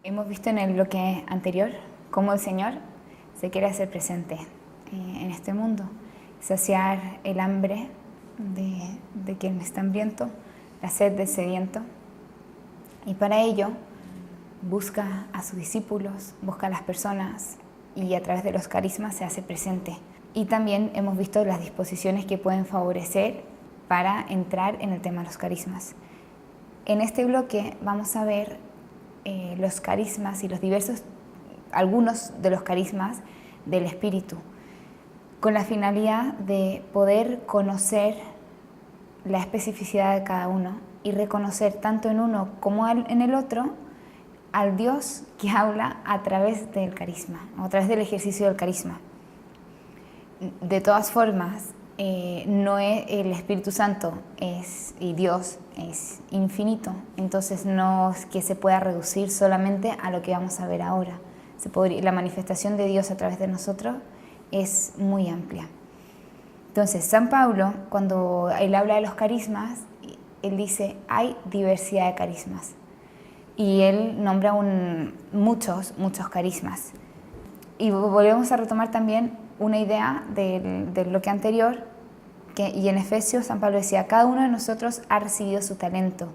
Hemos visto en el bloque anterior cómo el Señor se quiere hacer presente en este mundo, saciar el hambre de quien está hambriento, la sed del sediento, y para ello busca a sus discípulos, busca a las personas y a través de los carismas se hace presente. Y también hemos visto las disposiciones que pueden favorecer para entrar en el tema de los carismas. En este bloque vamos a ver los carismas y algunos de los carismas del Espíritu, con la finalidad de poder conocer la especificidad de cada uno y reconocer tanto en uno como en el otro al Dios que habla a través del carisma, o a través del ejercicio del carisma. De todas formas, no es el Espíritu Santo y Dios es infinito, entonces no es que se pueda reducir solamente a lo que vamos a ver ahora. La manifestación de Dios a través de nosotros es muy amplia. Entonces, San Pablo, cuando él habla de los carismas, él dice, hay diversidad de carismas. Y él nombra muchos carismas. Y volvemos a retomar también una idea del bloque anterior, y en Efesios San Pablo decía, cada uno de nosotros ha recibido su talento,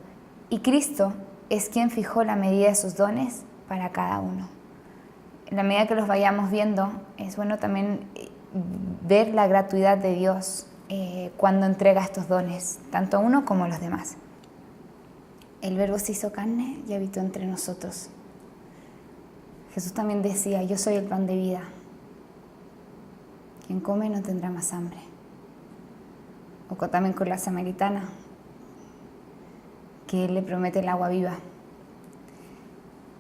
y Cristo es quien fijó la medida de sus dones para cada uno. En la medida que los vayamos viendo, es bueno también ver la gratuidad de Dios cuando entrega estos dones, tanto a uno como a los demás. El Verbo se hizo carne y habitó entre nosotros. Jesús también decía, yo soy el pan de vida. Quien come no tendrá más hambre. O también con la samaritana, que él le promete el agua viva.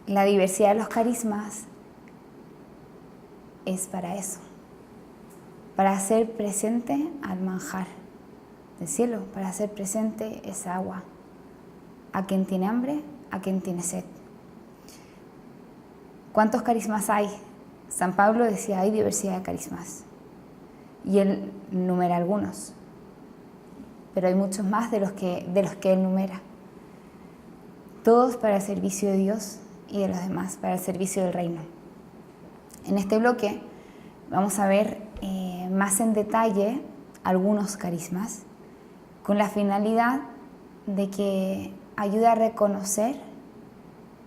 La diversidad de los carismas es para eso, para hacer presente al manjar del cielo, para hacer presente esa agua, a quien tiene hambre, a quien tiene sed. ¿Cuántos carismas hay? San Pablo decía, hay diversidad de carismas. Y él numera algunos, pero hay muchos más de los que él numera. Todos para el servicio de Dios y de los demás, para el servicio del reino. En este bloque vamos a ver más en detalle algunos carismas, con la finalidad de que ayude a reconocer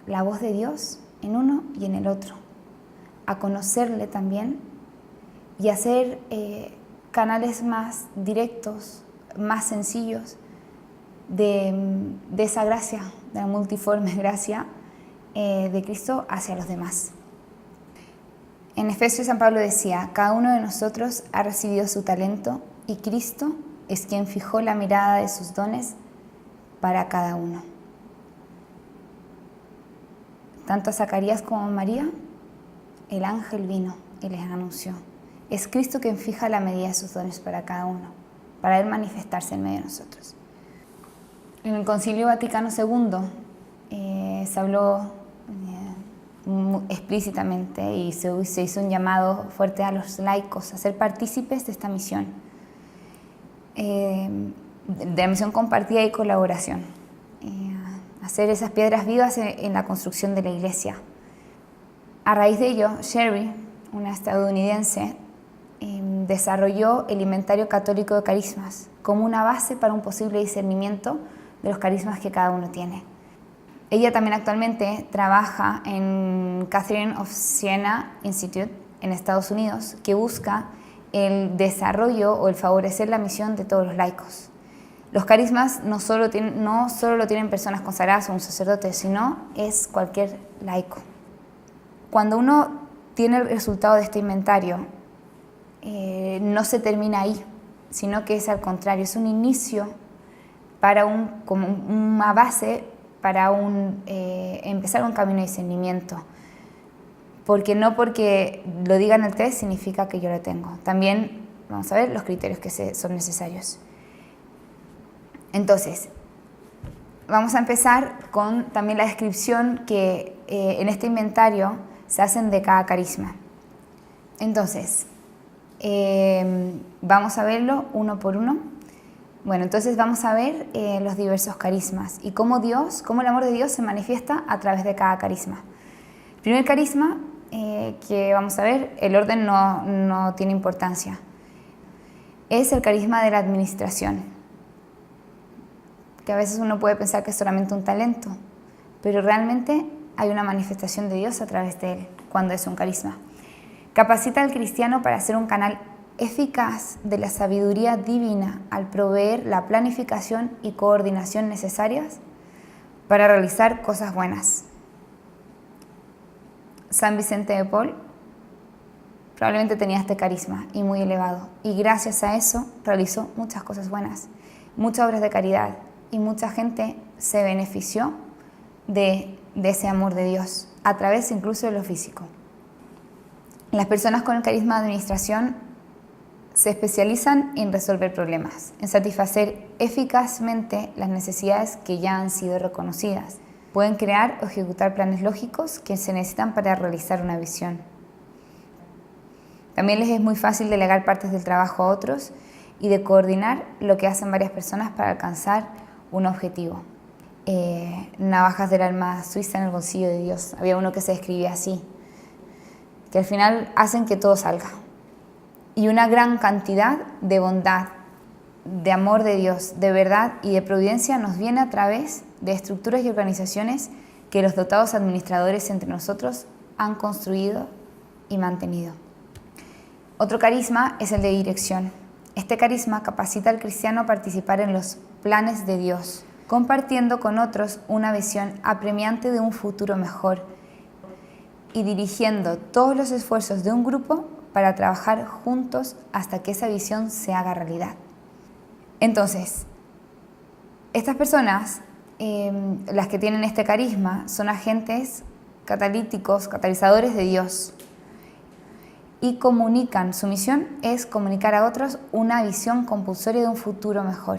la voz de Dios en uno y en el otro, a conocerle también y hacer canales más directos, más sencillos de esa gracia, de la multiforme gracia de Cristo hacia los demás. En Efesios San Pablo decía, cada uno de nosotros ha recibido su talento y Cristo es quien fijó la mirada de sus dones para cada uno. Tanto a Zacarías como a María, el ángel vino y les anunció. Es Cristo quien fija la medida de sus dones para cada uno, para él manifestarse en medio de nosotros. En el Concilio Vaticano II se habló explícitamente y se hizo un llamado fuerte a los laicos a ser partícipes de esta misión, de la misión compartida y colaboración, hacer esas piedras vivas en la construcción de la Iglesia. A raíz de ello, Sherry, una estadounidense, desarrolló el Inventario Católico de Carismas como una base para un posible discernimiento de los carismas que cada uno tiene. Ella también actualmente trabaja en Catherine of Siena Institute en Estados Unidos, que busca el desarrollo o el favorecer la misión de todos los laicos. Los carismas no solo lo tienen personas consagradas o un sacerdote, sino es cualquier laico. Cuando uno tiene el resultado de este inventario, no se termina ahí, sino que es al contrario, es un inicio para como una base para empezar un camino de discernimiento. Porque no porque lo diga en el test significa que yo lo tengo. También vamos a ver los criterios que son necesarios. Entonces, vamos a empezar con también la descripción que en este inventario se hacen de cada carisma. Entonces, vamos a verlo uno por uno. Bueno, entonces vamos a ver los diversos carismas y cómo el amor de Dios se manifiesta a través de cada carisma. Primer carisma que vamos a ver, el orden no tiene importancia, es el carisma de la administración, que a veces uno puede pensar que es solamente un talento, pero realmente hay una manifestación de Dios a través de él cuando es un carisma. Capacita al cristiano para ser un canal eficaz de la sabiduría divina al proveer la planificación y coordinación necesarias para realizar cosas buenas. San Vicente de Paul probablemente tenía este carisma y muy elevado, y gracias a eso realizó muchas cosas buenas, muchas obras de caridad, y mucha gente se benefició de ese amor de Dios, a través incluso de lo físico. Las personas con el carisma de administración se especializan en resolver problemas, en satisfacer eficazmente las necesidades que ya han sido reconocidas. Pueden crear o ejecutar planes lógicos que se necesitan para realizar una visión. También les es muy fácil delegar partes del trabajo a otros y de coordinar lo que hacen varias personas para alcanzar un objetivo. Navajas del alma suiza en el bolsillo de Dios. Había uno que se describía así, que al final hacen que todo salga. Y una gran cantidad de bondad, de amor de Dios, de verdad y de providencia nos viene a través de estructuras y organizaciones que los dotados administradores entre nosotros han construido y mantenido. Otro carisma es el de dirección. Este carisma capacita al cristiano a participar en los planes de Dios, compartiendo con otros una visión apremiante de un futuro mejor y dirigiendo todos los esfuerzos de un grupo para trabajar juntos hasta que esa visión se haga realidad. Entonces, estas personas, las que tienen este carisma, son agentes catalíticos, catalizadores de Dios, y comunican, su misión es comunicar a otros una visión compulsoria de un futuro mejor,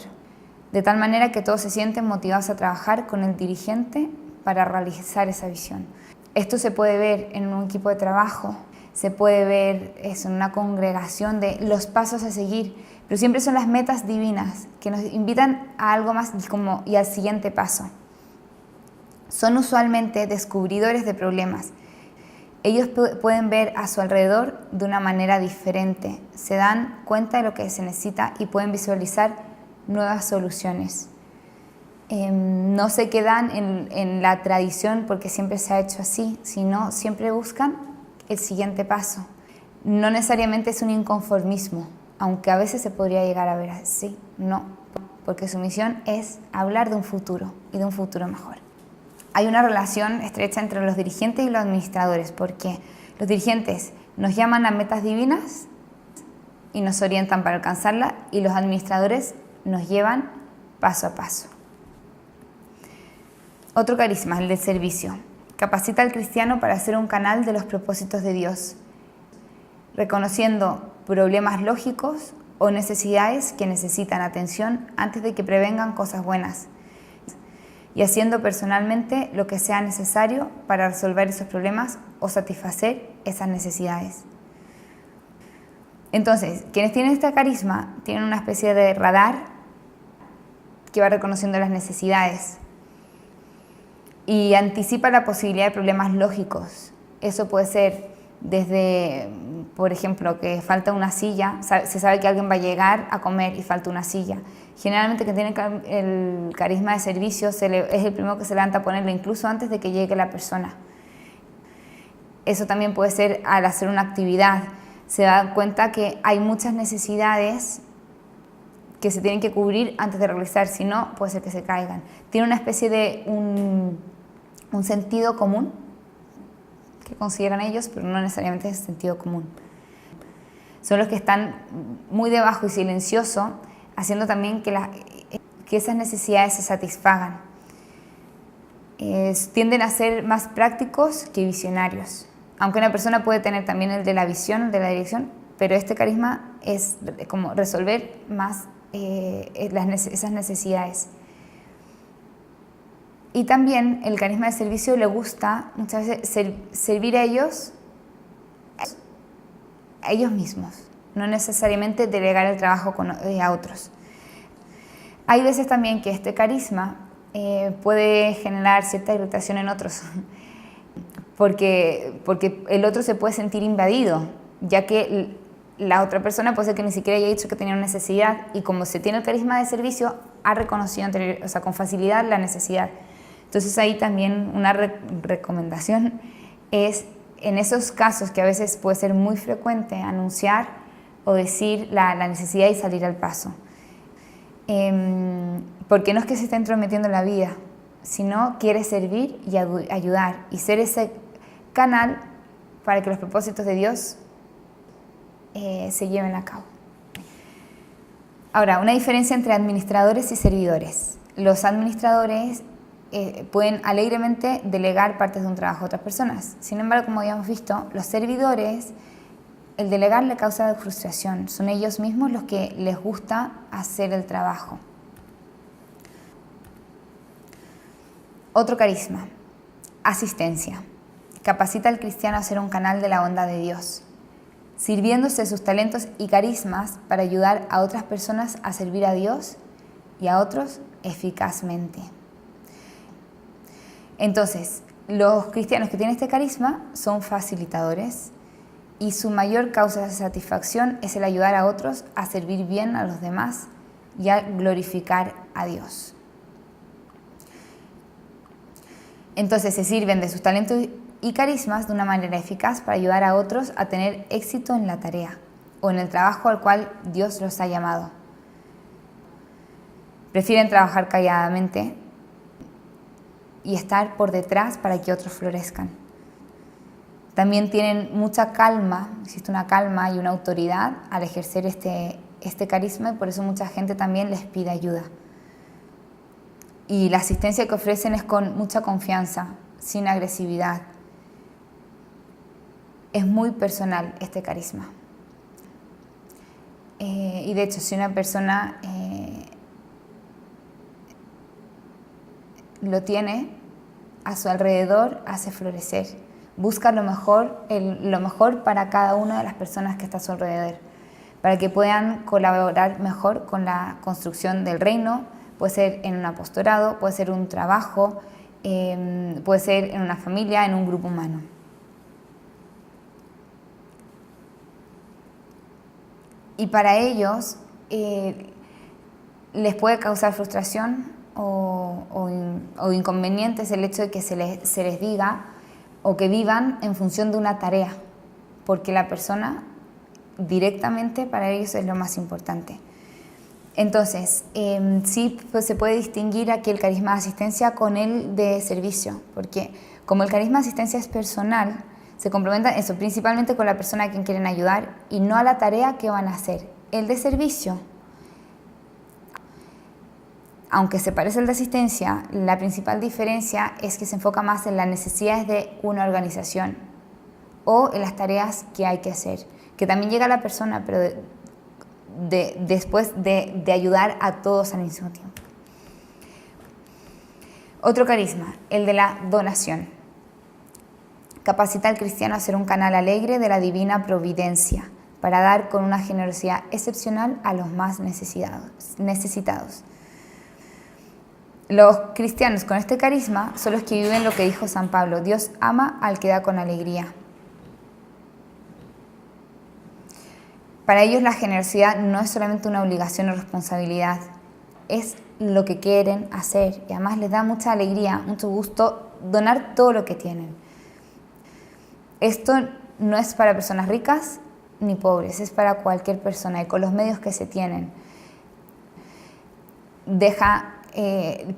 de tal manera que todos se sienten motivados a trabajar con el dirigente para realizar esa visión. Esto se puede ver en un equipo de trabajo, se puede ver en una congregación de los pasos a seguir, pero siempre son las metas divinas que nos invitan a algo más y al siguiente paso. Son usualmente descubridores de problemas. Ellos pueden ver a su alrededor de una manera diferente, se dan cuenta de lo que se necesita y pueden visualizar nuevas soluciones. No se quedan en la tradición porque siempre se ha hecho así, sino siempre buscan el siguiente paso. No necesariamente es un inconformismo, aunque a veces se podría llegar a ver así, no, porque su misión es hablar de un futuro y de un futuro mejor. Hay una relación estrecha entre los dirigentes y los administradores, porque los dirigentes nos llaman a metas divinas y nos orientan para alcanzarlas, y los administradores nos llevan paso a paso. Otro carisma, el del servicio. Capacita al cristiano para ser un canal de los propósitos de Dios, reconociendo problemas lógicos o necesidades que necesitan atención antes de que prevengan cosas buenas, y haciendo personalmente lo que sea necesario para resolver esos problemas o satisfacer esas necesidades. Entonces, quienes tienen este carisma tienen una especie de radar que va reconociendo las necesidades y anticipa la posibilidad de problemas lógicos. Eso puede ser desde, por ejemplo, que falta una silla, se sabe que alguien va a llegar a comer y falta una silla. Generalmente quien tiene el carisma de servicio es el primero que se levanta a ponerlo, incluso antes de que llegue la persona. Eso también puede ser al hacer una actividad. Se da cuenta que hay muchas necesidades que se tienen que cubrir antes de realizar, si no, puede ser que se caigan. Tiene una especie de un sentido común que consideran ellos, pero no necesariamente es sentido común. Son los que están muy debajo y silencioso, haciendo también que esas necesidades se satisfagan. Tienden a ser más prácticos que visionarios, aunque una persona puede tener también el de la visión, el de la dirección, pero este carisma es como resolver más esas necesidades. Y también el carisma de servicio le gusta muchas veces servir a ellos mismos, no necesariamente delegar el trabajo a otros. Hay veces también que este carisma puede generar cierta irritación en otros, porque el otro se puede sentir invadido, ya que la otra persona puede ser que ni siquiera haya dicho que tenía una necesidad, y como se tiene el carisma de servicio, ha reconocido con facilidad la necesidad. Entonces ahí también una recomendación es, en esos casos que a veces puede ser muy frecuente, anunciar o decir la necesidad y salir al paso. Porque no es que se esté entrometiendo en la vida, sino quiere servir y ayudar y ser ese canal para que los propósitos de Dios se lleven a cabo. Ahora, una diferencia entre administradores y servidores. Los administradores pueden alegremente delegar partes de un trabajo a otras personas. Sin embargo, como habíamos visto, los servidores, el delegar le causa frustración. Son ellos mismos los que les gusta hacer el trabajo. Otro carisma, asistencia. Capacita al cristiano a ser un canal de la bondad de Dios, sirviéndose de sus talentos y carismas para ayudar a otras personas a servir a Dios y a otros eficazmente. Entonces, los cristianos que tienen este carisma son facilitadores y su mayor causa de satisfacción es el ayudar a otros a servir bien a los demás y a glorificar a Dios. Entonces se sirven de sus talentos y carismas de una manera eficaz para ayudar a otros a tener éxito en la tarea o en el trabajo al cual Dios los ha llamado. Prefieren trabajar calladamente y estar por detrás para que otros florezcan. También tienen mucha calma, existe una calma y una autoridad al ejercer este carisma, y por eso mucha gente también les pide ayuda. Y la asistencia que ofrecen es con mucha confianza, sin agresividad. Es muy personal este carisma. Y de hecho, si una persona lo tiene a su alrededor, hace florecer. Busca lo mejor para cada una de las personas que está a su alrededor, para que puedan colaborar mejor con la construcción del reino. Puede ser en un apostolado, puede ser un trabajo, puede ser en una familia, en un grupo humano. Y para ellos les puede causar frustración o inconvenientes el hecho de que se les diga o que vivan en función de una tarea, porque la persona directamente para ellos es lo más importante. Entonces, sí pues, se puede distinguir aquí el carisma de asistencia con el de servicio, porque como el carisma de asistencia es personal, se complementa eso principalmente con la persona a quien quieren ayudar y no a la tarea que van a hacer. El de servicio, aunque se parece al de asistencia, la principal diferencia es que se enfoca más en las necesidades de una organización o en las tareas que hay que hacer, que también llega a la persona, pero después de ayudar a todos al mismo tiempo. Otro carisma, el de la donación. Capacita al cristiano a ser un canal alegre de la divina providencia para dar con una generosidad excepcional a los más necesitados. Los cristianos con este carisma son los que viven lo que dijo San Pablo: Dios ama al que da con alegría. Para ellos la generosidad no es solamente una obligación o responsabilidad, es lo que quieren hacer y además les da mucha alegría, mucho gusto donar todo lo que tienen. Esto no es para personas ricas ni pobres, es para cualquier persona y con los medios que se tienen.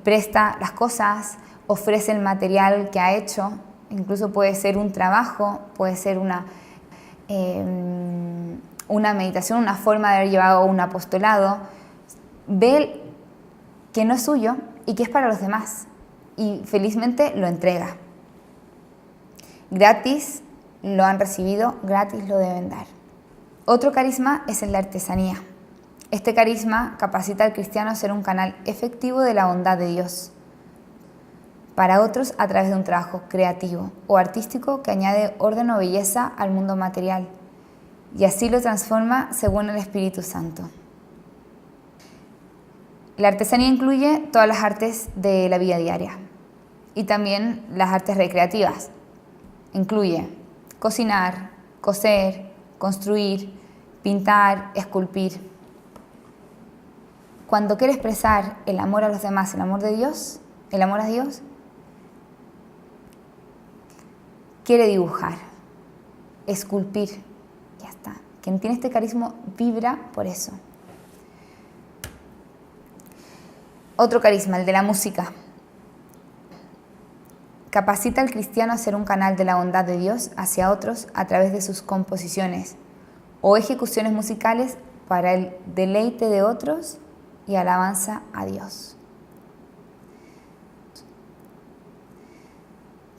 Presta las cosas, ofrece el material que ha hecho, incluso puede ser un trabajo, puede ser una meditación, una forma de haber llevado un apostolado. Ve que no es suyo y que es para los demás y felizmente lo entrega. Gratis lo han recibido, gratis lo deben dar. Otro carisma es el de artesanía. Este carisma capacita al cristiano a ser un canal efectivo de la bondad de Dios para otros a través de un trabajo creativo o artístico que añade orden o belleza al mundo material y así lo transforma según el Espíritu Santo. La artesanía incluye todas las artes de la vida diaria y también las artes recreativas. Incluye cocinar, coser, construir, pintar, esculpir. Cuando quiere expresar el amor a los demás, el amor de Dios, el amor a Dios, quiere dibujar, esculpir, ya está. Quien tiene este carisma vibra por eso. Otro carisma, el de la música. Capacita al cristiano a ser un canal de la bondad de Dios hacia otros a través de sus composiciones o ejecuciones musicales para el deleite de otros y alabanza a Dios.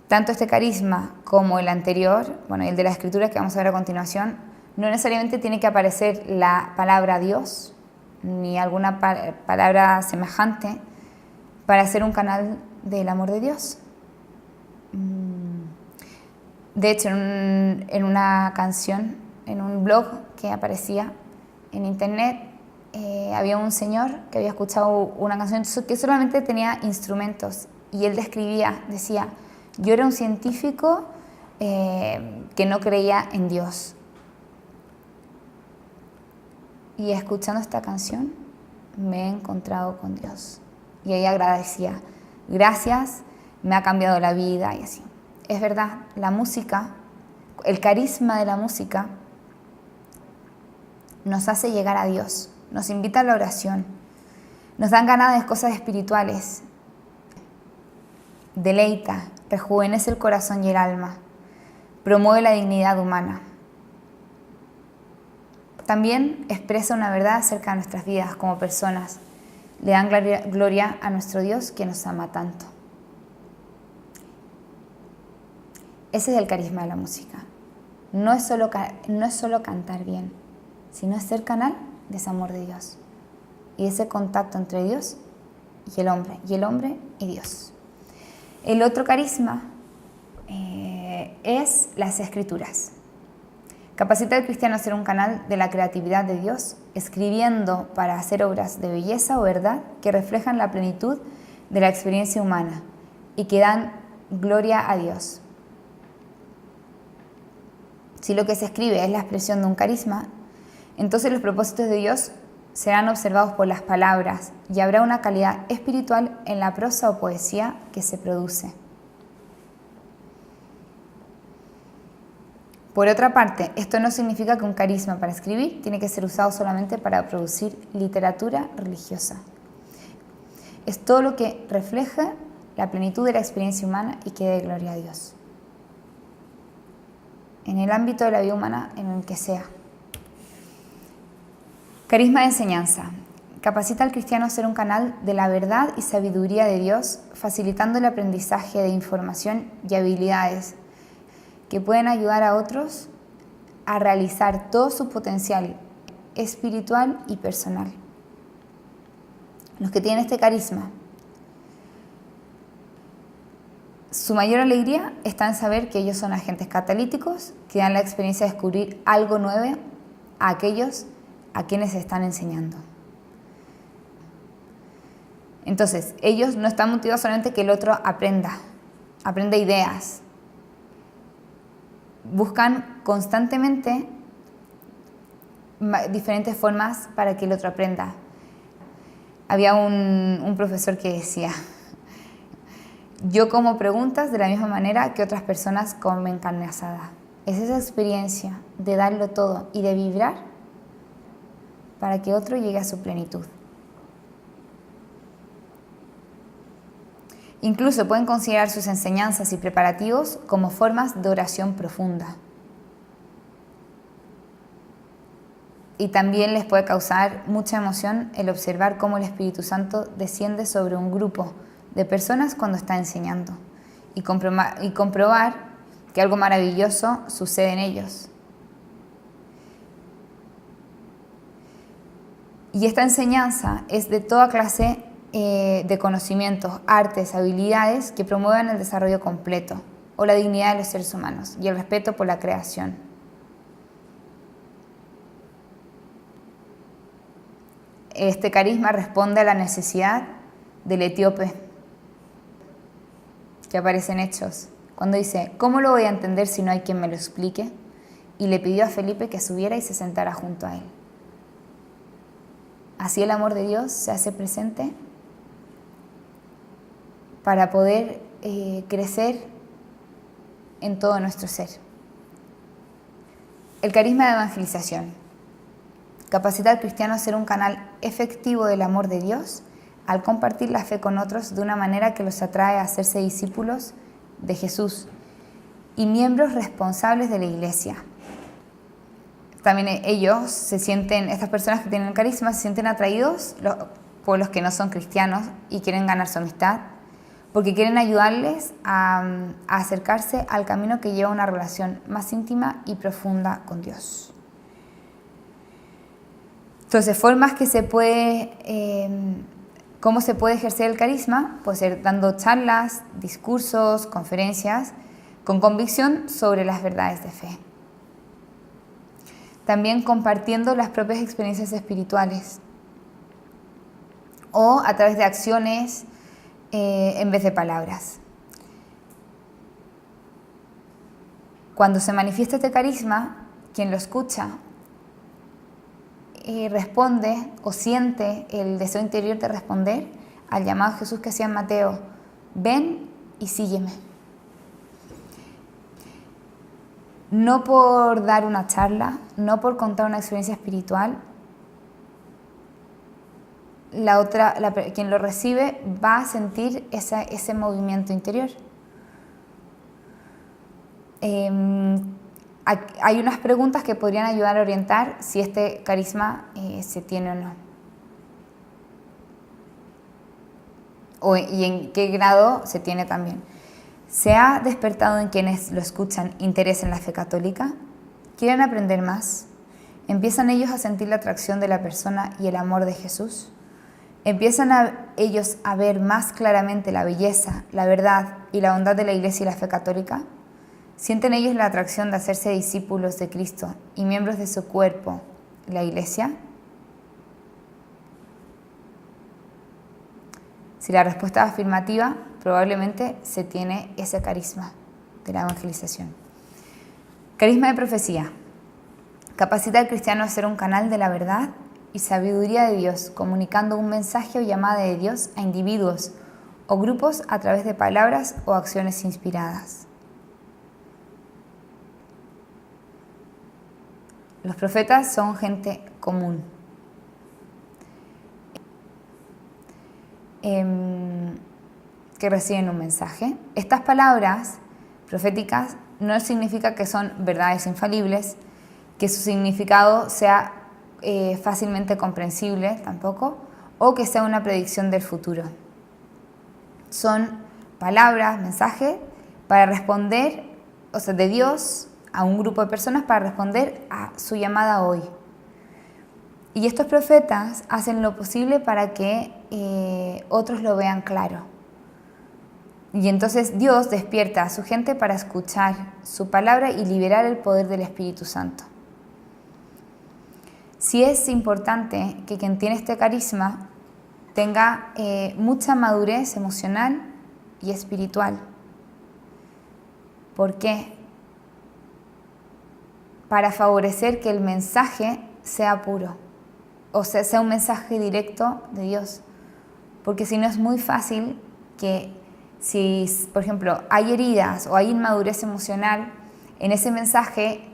Tanto este carisma como el anterior, el de la escritura que vamos a ver a continuación, no necesariamente tiene que aparecer la palabra Dios ni alguna palabra semejante para ser un canal del amor de Dios. De hecho, en una canción, en un blog que aparecía en internet, había un señor que había escuchado una canción que solamente tenía instrumentos y él decía, yo era un científico que no creía en Dios. Y escuchando esta canción me he encontrado con Dios. Y ella agradecía, gracias, me ha cambiado la vida y así. Es verdad, la música, el carisma de la música nos hace llegar a Dios, nos invita a la oración, nos dan ganas de cosas espirituales, deleita, rejuvenece el corazón y el alma, promueve la dignidad humana. También expresa una verdad acerca de nuestras vidas como personas. Le dan gloria a nuestro Dios que nos ama tanto. Ese es el carisma de la música. No es solo cantar bien, sino es ser canal de ese amor de Dios y ese contacto entre Dios y el hombre y Dios. El otro carisma es las escrituras. Capacita al cristiano a ser un canal de la creatividad de Dios, escribiendo para hacer obras de belleza o verdad que reflejan la plenitud de la experiencia humana y que dan gloria a Dios. Si lo que se escribe es la expresión de un carisma, entonces los propósitos de Dios serán observados por las palabras y habrá una calidad espiritual en la prosa o poesía que se produce. Por otra parte, esto no significa que un carisma para escribir tiene que ser usado solamente para producir literatura religiosa. Es todo lo que refleja la plenitud de la experiencia humana y que dé gloria a Dios. En el ámbito de la vida humana, en el que sea. Carisma de enseñanza. Capacita al cristiano a ser un canal de la verdad y sabiduría de Dios, facilitando el aprendizaje de información y habilidades que pueden ayudar a otros a realizar todo su potencial espiritual y personal. Los que tienen este carisma, su mayor alegría está en saber que ellos son agentes catalíticos que dan la experiencia de descubrir algo nuevo a aquellos a quienes se están enseñando. Entonces, ellos no están motivados solamente que el otro aprenda ideas. Buscan constantemente diferentes formas para que el otro aprenda. Había un profesor que decía, yo como preguntas de la misma manera que otras personas comen carne asada. Es esa experiencia de darlo todo y de vibrar para que otro llegue a su plenitud. Incluso pueden considerar sus enseñanzas y preparativos como formas de oración profunda. Y también les puede causar mucha emoción el observar cómo el Espíritu Santo desciende sobre un grupo de personas cuando está enseñando y comprobar que algo maravilloso sucede en ellos. Y esta enseñanza es de toda clase de conocimientos, artes, habilidades que promuevan el desarrollo completo o la dignidad de los seres humanos y el respeto por la creación. Este carisma responde a la necesidad del etíope que aparece en Hechos, cuando dice, ¿cómo lo voy a entender si no hay quien me lo explique? Y le pidió a Felipe que subiera y se sentara junto a él. Así el amor de Dios se hace presente para poder crecer en todo nuestro ser. El carisma de evangelización. Capacita al cristiano a ser un canal efectivo del amor de Dios al compartir la fe con otros de una manera que los atrae a hacerse discípulos de Jesús y miembros responsables de la iglesia. También ellos se sienten, estas personas que tienen carisma, se sienten atraídos por los que no son cristianos y quieren ganar su amistad, porque quieren ayudarles a acercarse al camino que lleva a una relación más íntima y profunda con Dios. Entonces, formas que se puede, cómo se puede ejercer el carisma, puede ser dando charlas, discursos, conferencias, con convicción sobre las verdades de fe. También compartiendo las propias experiencias espirituales o a través de acciones en vez de palabras. Cuando se manifiesta este carisma, quien lo escucha responde o siente el deseo interior de responder al llamado de Jesús que hacía en Mateo: ven y sígueme. No por dar una charla, no por contar una experiencia espiritual, quien lo recibe va a sentir ese movimiento interior. Hay unas preguntas que podrían ayudar a orientar si este carisma se tiene o no. Y en qué grado se tiene también. ¿Se ha despertado en quienes lo escuchan interés en la fe católica? ¿Quieren aprender más? ¿Empiezan ellos a sentir la atracción de la persona y el amor de Jesús? ¿Empiezan ellos a ver más claramente la belleza, la verdad y la bondad de la Iglesia y la fe católica? ¿Sienten ellos la atracción de hacerse discípulos de Cristo y miembros de su cuerpo, la Iglesia? Si la respuesta es afirmativa, probablemente se tiene ese carisma de la evangelización. Carisma de profecía. Capacita al cristiano a ser un canal de la verdad y sabiduría de Dios, comunicando un mensaje o llamada de Dios a individuos o grupos a través de palabras o acciones inspiradas. Los profetas son gente común. Que reciben un mensaje. Estas palabras proféticas no significa que son verdades infalibles, que su significado sea fácilmente comprensible tampoco, o que sea una predicción del futuro. Son palabras, mensajes para responder, o sea, de Dios a un grupo de personas para responder a su llamada hoy. Y estos profetas hacen lo posible para que otros lo vean claro. Y entonces Dios despierta a su gente para escuchar su palabra y liberar el poder del Espíritu Santo. Sí es importante que quien tiene este carisma tenga mucha madurez emocional y espiritual. ¿Por qué? Para favorecer que el mensaje sea puro, o sea un mensaje directo de Dios. Porque si no es muy fácil que si, por ejemplo, hay heridas o hay inmadurez emocional, en ese mensaje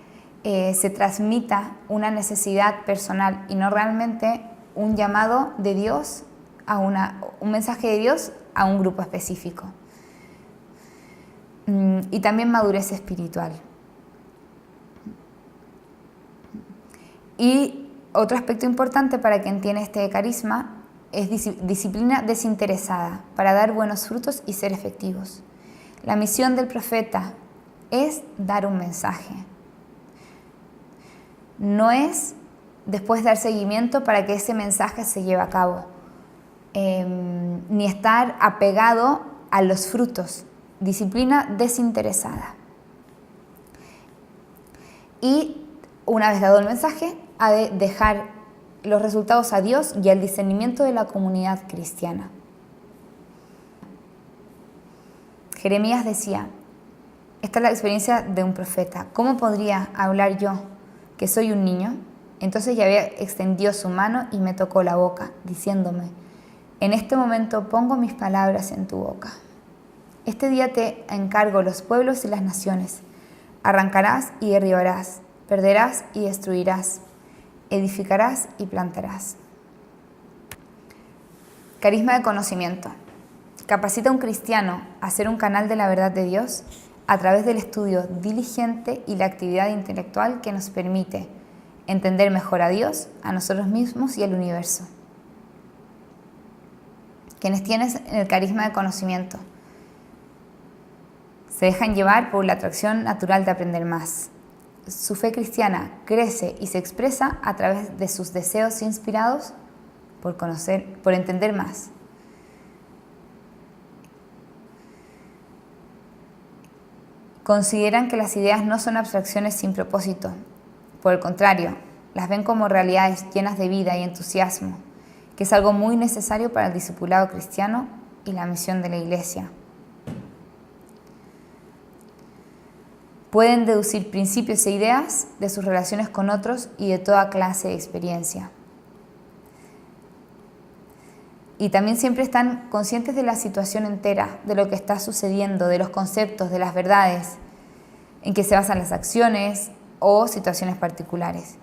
se transmita una necesidad personal y no realmente un llamado de Dios, un mensaje de Dios a un grupo específico. Y también madurez espiritual. Y otro aspecto importante para quien tiene este carisma es disciplina desinteresada para dar buenos frutos y ser efectivos. La misión del profeta es dar un mensaje. No es después dar seguimiento para que ese mensaje se lleve a cabo, ni estar apegado a los frutos. Disciplina desinteresada. Y una vez dado el mensaje, ha de dejar los resultados a Dios y al discernimiento de la comunidad cristiana. Jeremías decía: Esta es la experiencia de un profeta. ¿Cómo podría hablar yo, que soy un niño? Entonces Yahvé extendió su mano y me tocó la boca, diciéndome: en este momento pongo mis palabras en tu boca. Este día te encargo los pueblos y las naciones. Arrancarás y derribarás, perderás y destruirás, edificarás y plantarás. Carisma de conocimiento. Capacita a un cristiano a ser un canal de la verdad de Dios a través del estudio diligente y la actividad intelectual que nos permite entender mejor a Dios, a nosotros mismos y al universo. Quienes tienen el carisma de conocimiento se dejan llevar por la atracción natural de aprender más. Su fe cristiana crece y se expresa a través de sus deseos inspirados por conocer, por entender más. Consideran que las ideas no son abstracciones sin propósito. Por el contrario, las ven como realidades llenas de vida y entusiasmo, que es algo muy necesario para el discipulado cristiano y la misión de la Iglesia. Pueden deducir principios e ideas de sus relaciones con otros y de toda clase de experiencia. Y también siempre están conscientes de la situación entera, de lo que está sucediendo, de los conceptos, de las verdades en que se basan las acciones o situaciones particulares.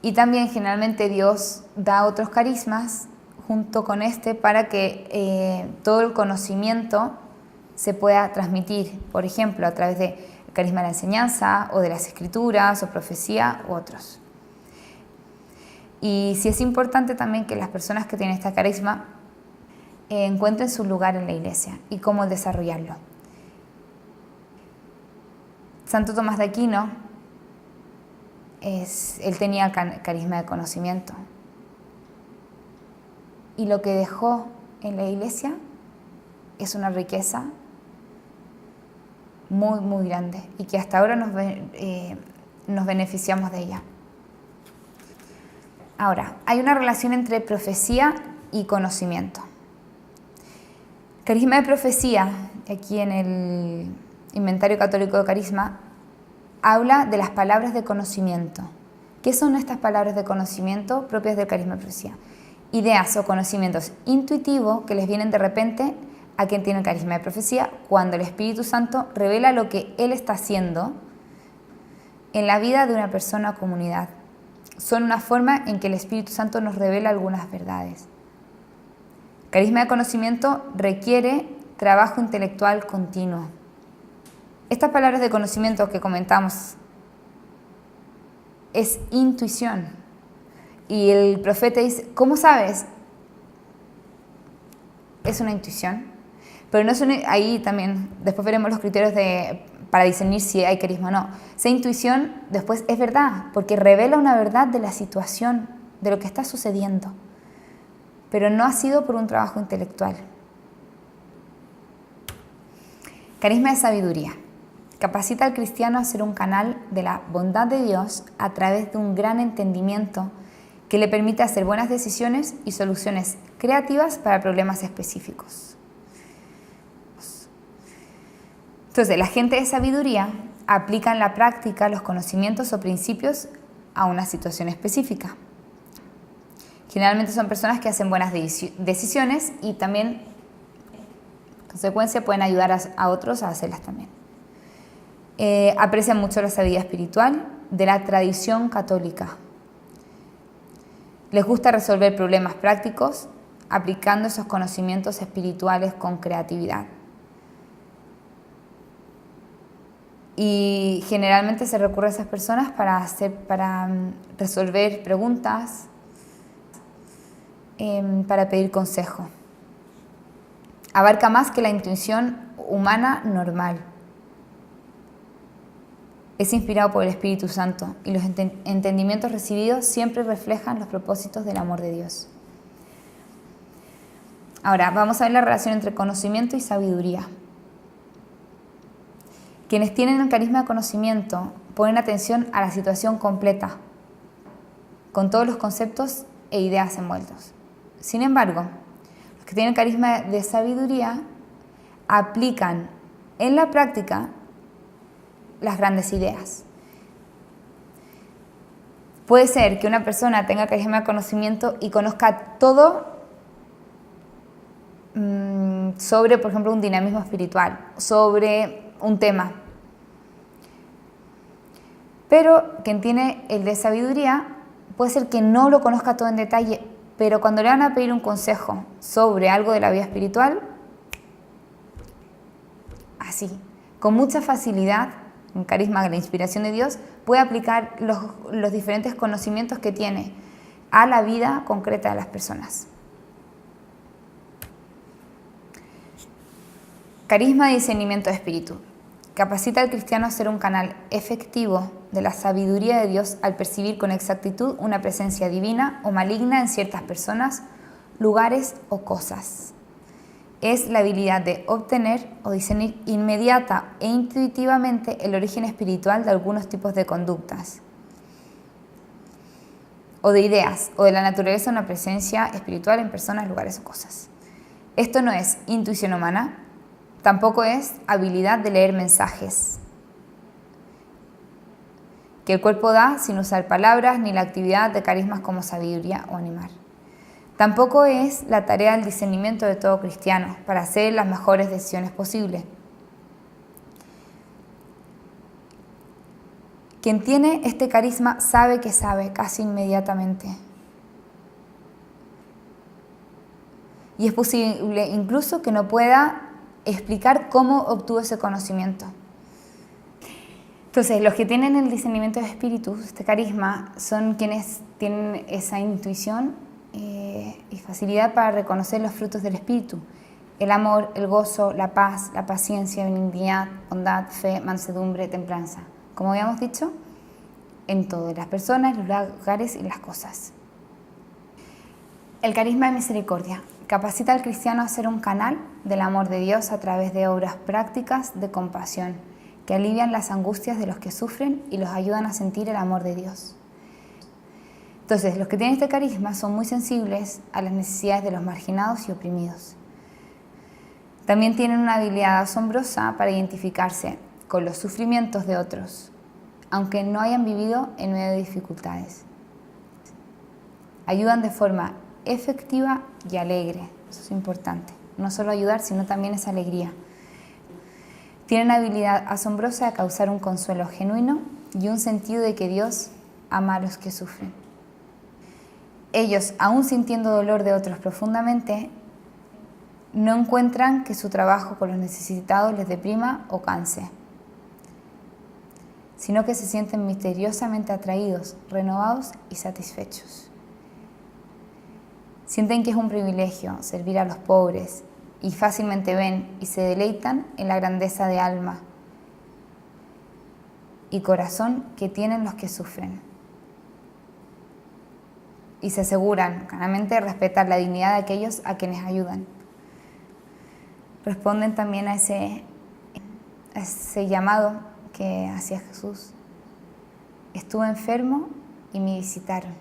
Y también generalmente Dios da otros carismas junto con este para que todo el conocimiento se pueda transmitir, por ejemplo, a través del carisma de la enseñanza o de las escrituras o profecía u otros. Y sí es importante también que las personas que tienen este carisma encuentren su lugar en la Iglesia y cómo desarrollarlo. Santo Tomás de Aquino, él tenía el carisma de conocimiento. Y lo que dejó en la Iglesia es una riqueza muy, muy grande y que hasta ahora nos beneficiamos de ella. Ahora, hay una relación entre profecía y conocimiento. Carisma de profecía, aquí en el Inventario Católico de Carisma, habla de las palabras de conocimiento. ¿Qué son estas palabras de conocimiento propias del carisma de profecía? Ideas o conocimientos intuitivos que les vienen de repente a quien tiene el carisma de profecía cuando el Espíritu Santo revela lo que Él está haciendo en la vida de una persona o comunidad. Son una forma en que el Espíritu Santo nos revela algunas verdades. Carisma de conocimiento requiere trabajo intelectual continuo. Estas palabras de conocimiento que comentamos es intuición. Y el profeta dice, ¿cómo sabes? Es una intuición. Pero no es ahí también, después veremos los criterios para discernir si hay carisma o no. Esa intuición después es verdad, porque revela una verdad de la situación, de lo que está sucediendo. Pero no ha sido por un trabajo intelectual. Carisma de sabiduría. Capacita al cristiano a ser un canal de la bondad de Dios a través de un gran entendimiento que le permite hacer buenas decisiones y soluciones creativas para problemas específicos. Entonces, la gente de sabiduría aplica en la práctica los conocimientos o principios a una situación específica. Generalmente son personas que hacen buenas decisiones y también, en consecuencia, pueden ayudar a otros a hacerlas también. Aprecian mucho la sabiduría espiritual de la tradición católica. Les gusta resolver problemas prácticos aplicando esos conocimientos espirituales con creatividad. Y generalmente se recurre a esas personas para resolver preguntas, para pedir consejo. Abarca más que la intuición humana normal. Es inspirado por el Espíritu Santo y los entendimientos recibidos siempre reflejan los propósitos del amor de Dios. Ahora, vamos a ver la relación entre conocimiento y sabiduría. Quienes tienen el carisma de conocimiento ponen atención a la situación completa, con todos los conceptos e ideas envueltos. Sin embargo, los que tienen el carisma de sabiduría aplican en la práctica las grandes ideas. Puede ser que una persona tenga carisma de conocimiento y conozca todo sobre, por ejemplo, un dinamismo espiritual, sobre un tema. Pero quien tiene el de sabiduría puede ser que no lo conozca todo en detalle, pero cuando le van a pedir un consejo sobre algo de la vida espiritual, así, con mucha facilidad, un carisma de la inspiración de Dios, puede aplicar los diferentes conocimientos que tiene a la vida concreta de las personas. Carisma de discernimiento de espíritu. Capacita al cristiano a ser un canal efectivo de la sabiduría de Dios al percibir con exactitud una presencia divina o maligna en ciertas personas, lugares o cosas. Es la habilidad de obtener o discernir inmediata e intuitivamente el origen espiritual de algunos tipos de conductas o de ideas o de la naturaleza de una presencia espiritual en personas, lugares o cosas. Esto no es intuición humana, tampoco es habilidad de leer mensajes que el cuerpo da sin usar palabras ni la actividad de carismas como sabiduría o animar. Tampoco es la tarea del discernimiento de todo cristiano para hacer las mejores decisiones posibles. Quien tiene este carisma sabe que sabe casi inmediatamente. Y es posible incluso que no pueda explicar cómo obtuvo ese conocimiento. Entonces, los que tienen el discernimiento de espíritus, este carisma, son quienes tienen esa intuición y facilidad para reconocer los frutos del espíritu: el amor, el gozo, la paz, la paciencia, benignidad, bondad, fe, mansedumbre, templanza. Como habíamos dicho, en todas las personas, los lugares y las cosas. El carisma de misericordia capacita al cristiano a ser un canal del amor de Dios a través de obras prácticas de compasión que alivian las angustias de los que sufren y los ayudan a sentir el amor de Dios. Entonces, los que tienen este carisma son muy sensibles a las necesidades de los marginados y oprimidos. También tienen una habilidad asombrosa para identificarse con los sufrimientos de otros, aunque no hayan vivido en medio de dificultades. Ayudan de forma efectiva y alegre, eso es importante. No solo ayudar, sino también esa alegría. Tienen habilidad asombrosa de causar un consuelo genuino y un sentido de que Dios ama a los que sufren. Ellos, aún sintiendo dolor de otros profundamente, no encuentran que su trabajo con los necesitados les deprima o canse, sino que se sienten misteriosamente atraídos, renovados y satisfechos. Sienten que es un privilegio servir a los pobres y fácilmente ven y se deleitan en la grandeza de alma y corazón que tienen los que sufren. Y se aseguran claramente de respetar la dignidad de aquellos a quienes ayudan. Responden también a ese llamado que hacía Jesús. Estuve enfermo y me visitaron.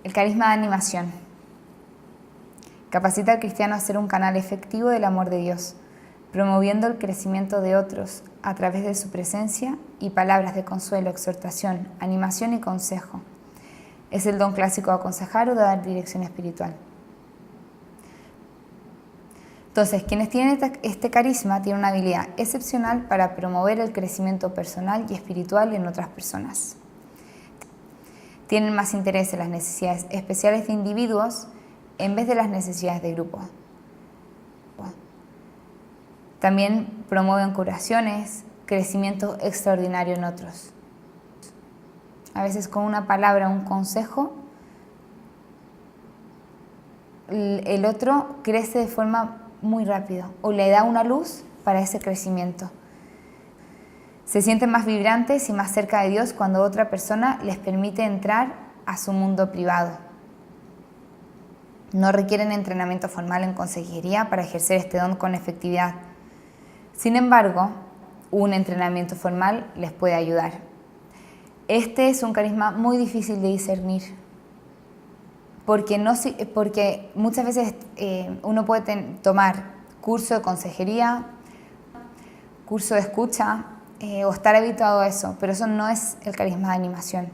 El carisma de animación capacita al cristiano a ser un canal efectivo del amor de Dios, promoviendo el crecimiento de otros a través de su presencia y palabras de consuelo, exhortación, animación y consejo. Es el don clásico de aconsejar o de dar dirección espiritual. Entonces, quienes tienen este carisma tienen una habilidad excepcional para promover el crecimiento personal y espiritual en otras personas. Tienen más interés en las necesidades especiales de individuos en vez de las necesidades de grupo. También promueven curaciones, crecimiento extraordinario en otros. A veces con una palabra, un consejo, el otro crece de forma muy rápida o le da una luz para ese crecimiento. Se sienten más vibrantes y más cerca de Dios cuando otra persona les permite entrar a su mundo privado. No requieren entrenamiento formal en consejería para ejercer este don con efectividad. Sin embargo, un entrenamiento formal les puede ayudar. Este es un carisma muy difícil de discernir, porque muchas veces uno puede tomar curso de consejería, curso de escucha o estar habituado a eso, pero eso no es el carisma de animación.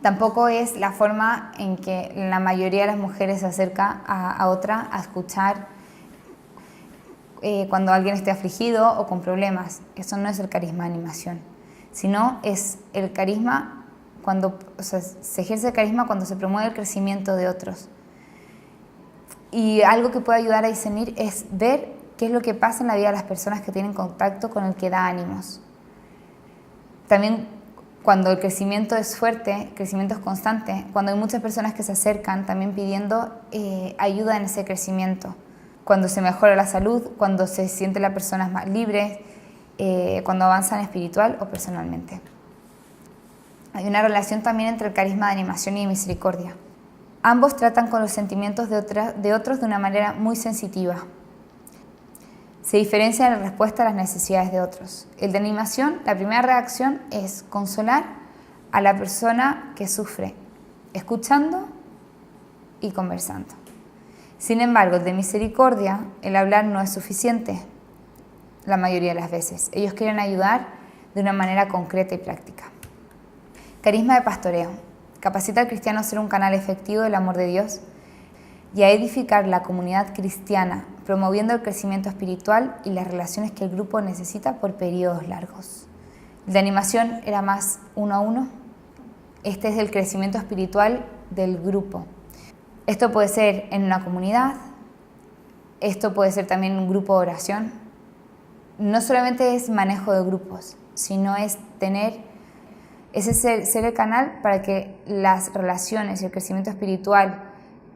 Tampoco es la forma en que la mayoría de las mujeres se acerca a otra a escuchar cuando alguien esté afligido o con problemas. Eso no es el carisma de animación, sino es el carisma cuando, se ejerce el carisma cuando se promueve el crecimiento de otros. Y algo que puede ayudar a discernir es ver qué es lo que pasa en la vida de las personas que tienen contacto con el que da ánimos. También cuando el crecimiento es fuerte, el crecimiento es constante, cuando hay muchas personas que se acercan también pidiendo ayuda en ese crecimiento. Cuando se mejora la salud, cuando se siente la persona más libre, cuando avanzan espiritual o personalmente. Hay una relación también entre el carisma de animación y de misericordia. Ambos tratan con los sentimientos de otros de una manera muy sensitiva. Se diferencia en la respuesta a las necesidades de otros. El de animación, la primera reacción es consolar a la persona que sufre, escuchando y conversando. Sin embargo, el de misericordia, el hablar no es suficiente la mayoría de las veces. Ellos quieren ayudar de una manera concreta y práctica. Carisma de pastoreo. Capacita al cristiano a ser un canal efectivo del amor de Dios y a edificar la comunidad cristiana, promoviendo el crecimiento espiritual y las relaciones que el grupo necesita por periodos largos. El de animación era más 1 a 1. Este es el crecimiento espiritual del grupo. Esto puede ser en una comunidad, esto puede ser también un grupo de oración. No solamente es manejo de grupos, sino es ser el canal para que las relaciones y el crecimiento espiritual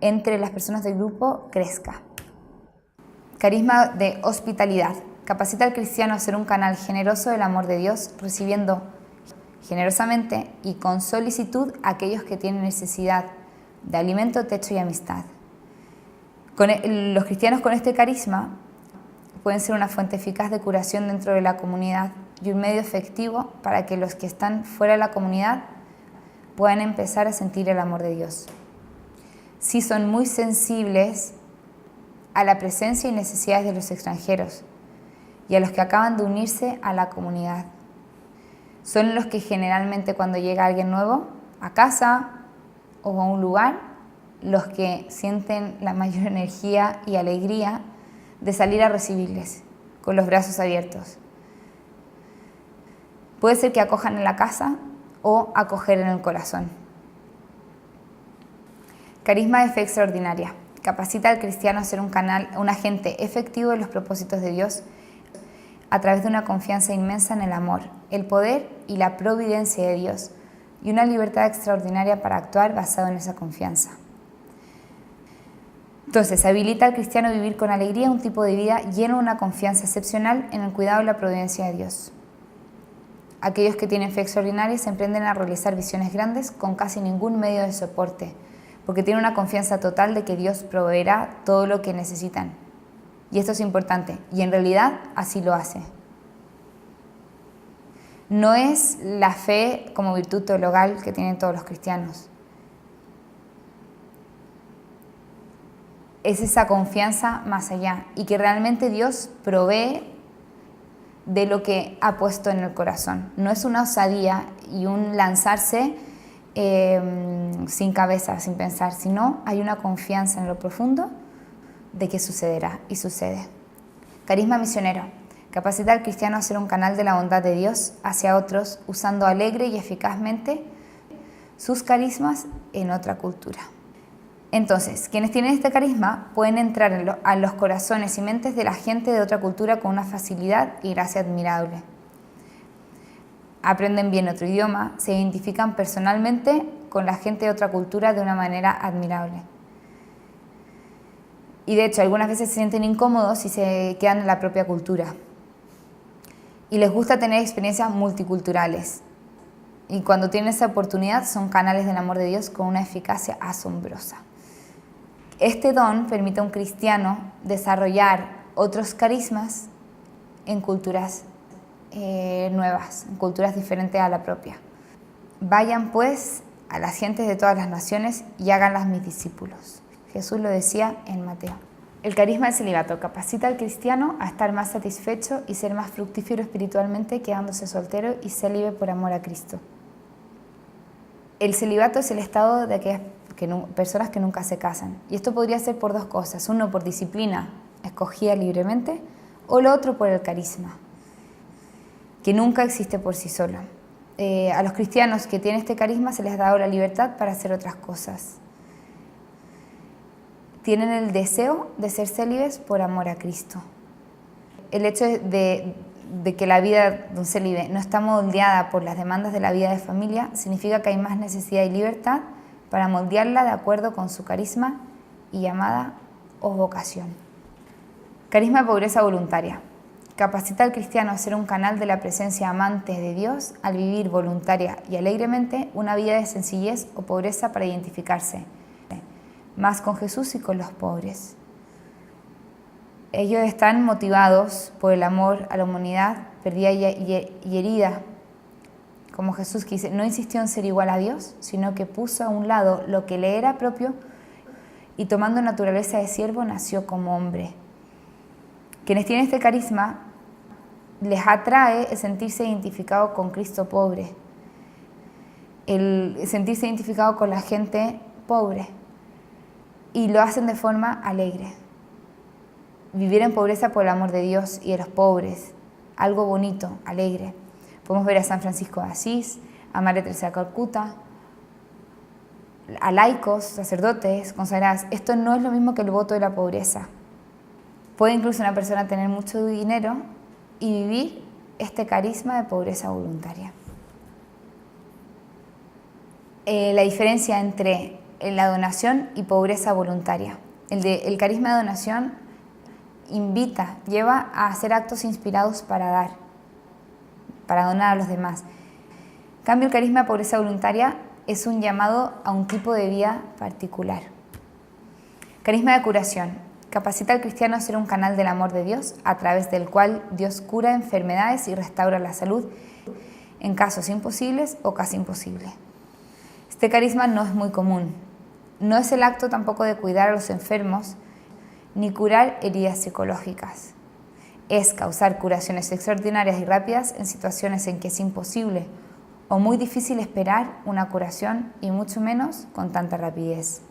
entre las personas del grupo crezca. Carisma de hospitalidad. Capacita al cristiano a ser un canal generoso del amor de Dios, recibiendo generosamente y con solicitud a aquellos que tienen necesidad de alimento, techo y amistad. Los cristianos con este carisma pueden ser una fuente eficaz de curación dentro de la comunidad y un medio efectivo para que los que están fuera de la comunidad puedan empezar a sentir el amor de Dios. Sí, son muy sensibles a la presencia y necesidades de los extranjeros y a los que acaban de unirse a la comunidad. Son los que generalmente cuando llega alguien nuevo a casa o a un lugar, los que sienten la mayor energía y alegría de salir a recibirles con los brazos abiertos. Puede ser que acojan en la casa o acoger en el corazón. Carisma de fe extraordinaria. Capacita al cristiano a ser un agente efectivo de los propósitos de Dios a través de una confianza inmensa en el amor, el poder y la providencia de Dios y una libertad extraordinaria para actuar basado en esa confianza. Entonces, habilita al cristiano a vivir con alegría un tipo de vida lleno de una confianza excepcional en el cuidado y la providencia de Dios. Aquellos que tienen fe extraordinaria se emprenden a realizar visiones grandes con casi ningún medio de soporte, porque tienen una confianza total de que Dios proveerá todo lo que necesitan. Y esto es importante, y en realidad así lo hace. No es la fe como virtud teologal que tienen todos los cristianos. Es esa confianza más allá, y que realmente Dios provee de lo que ha puesto en el corazón. No es una osadía y un lanzarse sin cabeza, sin pensar, sino hay una confianza en lo profundo de que sucederá y sucede. Carisma misionero. Capacita al cristiano a ser un canal de la bondad de Dios hacia otros, usando alegre y eficazmente sus carismas en otra cultura. Entonces, quienes tienen este carisma pueden entrar a los corazones y mentes de la gente de otra cultura con una facilidad y gracia admirable. Aprenden bien otro idioma, se identifican personalmente con la gente de otra cultura de una manera admirable. Y de hecho, algunas veces se sienten incómodos y se quedan en la propia cultura. Y les gusta tener experiencias multiculturales. Y cuando tienen esa oportunidad, son canales del amor de Dios con una eficacia asombrosa. Este don permite a un cristiano desarrollar otros carismas en culturas nuevas, en culturas diferentes a la propia. Vayan pues a las gentes de todas las naciones y háganlas mis discípulos. Jesús lo decía en Mateo. El carisma del celibato capacita al cristiano a estar más satisfecho y ser más fructífero espiritualmente quedándose soltero y célibe por amor a Cristo. El celibato es el estado de aquellas personas que nunca se casan. Y esto podría ser por dos cosas. Uno, por disciplina escogida libremente, o lo otro por el carisma, que nunca existe por sí solo. A los cristianos que tienen este carisma se les ha dado la libertad para hacer otras cosas. Tienen el deseo de ser célibes por amor a Cristo. El hecho de que la vida de un célibe no está moldeada por las demandas de la vida de familia significa que hay más necesidad y libertad para moldearla de acuerdo con su carisma y llamada o vocación. Carisma de pobreza voluntaria. Capacita al cristiano a ser un canal de la presencia amante de Dios al vivir voluntaria y alegremente una vida de sencillez o pobreza para identificarse más con Jesús y con los pobres. Ellos están motivados por el amor a la humanidad perdida y herida, como Jesús, que no insistió en ser igual a Dios, sino que puso a un lado lo que le era propio y tomando naturaleza de siervo nació como hombre. Quienes tienen este carisma les atrae el sentirse identificado con Cristo pobre, el sentirse identificado con la gente pobre, y lo hacen de forma alegre. Vivir en pobreza por el amor de Dios y de los pobres, algo bonito, alegre. Podemos ver a San Francisco de Asís, a María Teresa de Calcuta, a laicos, sacerdotes, consagrados. Esto no es lo mismo que el voto de la pobreza. Puede incluso una persona tener mucho dinero y vivir este carisma de pobreza voluntaria. La diferencia entre la donación y pobreza voluntaria. El carisma de donación invita, lleva a hacer actos inspirados para dar, para donar a los demás. En cambio, el carisma de pobreza voluntaria es un llamado a un tipo de vida particular. Carisma de curación. Capacita al cristiano a ser un canal del amor de Dios, a través del cual Dios cura enfermedades y restaura la salud en casos imposibles o casi imposibles. Este carisma no es muy común. No es el acto tampoco de cuidar a los enfermos ni curar heridas psicológicas. Es causar curaciones extraordinarias y rápidas en situaciones en que es imposible o muy difícil esperar una curación y mucho menos con tanta rapidez.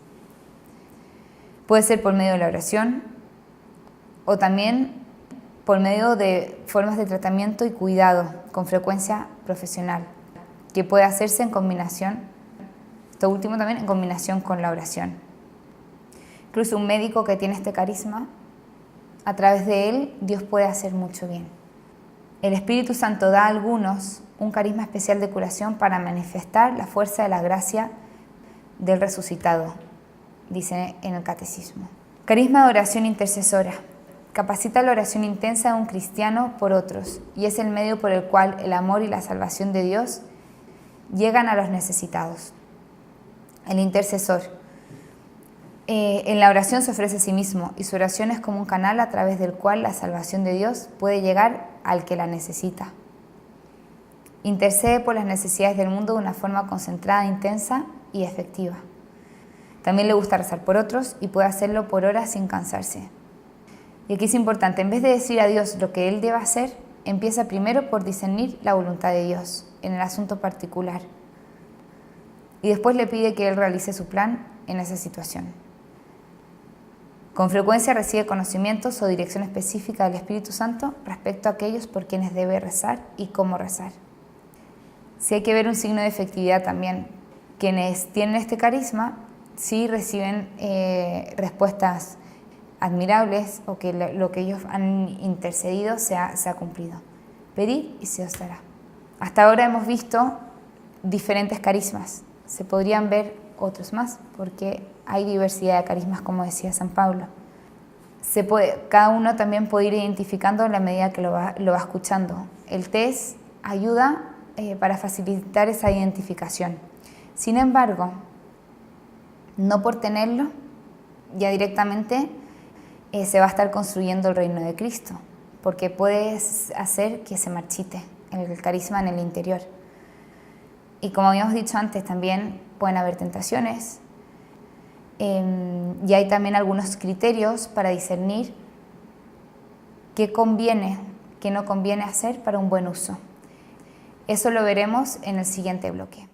Puede ser por medio de la oración o también por medio de formas de tratamiento y cuidado con frecuencia profesional, que puede hacerse en combinación, esto último también en combinación con la oración. Incluso un médico que tiene este carisma, a través de él Dios puede hacer mucho bien. El Espíritu Santo da a algunos un carisma especial de curación para manifestar la fuerza de la gracia del resucitado, dice en el Catecismo. Carisma de oración intercesora. Capacita la oración intensa de un cristiano por otros y es el medio por el cual el amor y la salvación de Dios llegan a los necesitados. El intercesor. En la oración se ofrece a sí mismo y su oración es como un canal a través del cual la salvación de Dios puede llegar al que la necesita. Intercede por las necesidades del mundo de una forma concentrada, intensa y efectiva. También le gusta rezar por otros y puede hacerlo por horas sin cansarse. Y aquí es importante, en vez de decir a Dios lo que Él debe hacer, empieza primero por discernir la voluntad de Dios en el asunto particular. Y después le pide que Él realice su plan en esa situación. Con frecuencia recibe conocimientos o dirección específica del Espíritu Santo respecto a aquellos por quienes debe rezar y cómo rezar. Si hay que ver un signo de efectividad también, quienes tienen este carisma sí reciben respuestas admirables o que lo que ellos han intercedido se ha cumplido. Pedid y se os dará. Hasta ahora hemos visto diferentes carismas. Se podrían ver otros más porque hay diversidad de carismas, como decía San Pablo. Cada uno también puede ir identificando en la medida que lo va escuchando. El test ayuda para facilitar esa identificación. Sin embargo, no por tenerlo, ya directamente se va a estar construyendo el reino de Cristo, porque puede hacer que se marchite el carisma en el interior. Y como habíamos dicho antes, también pueden haber tentaciones y hay también algunos criterios para discernir qué conviene, qué no conviene hacer para un buen uso. Eso lo veremos en el siguiente bloque.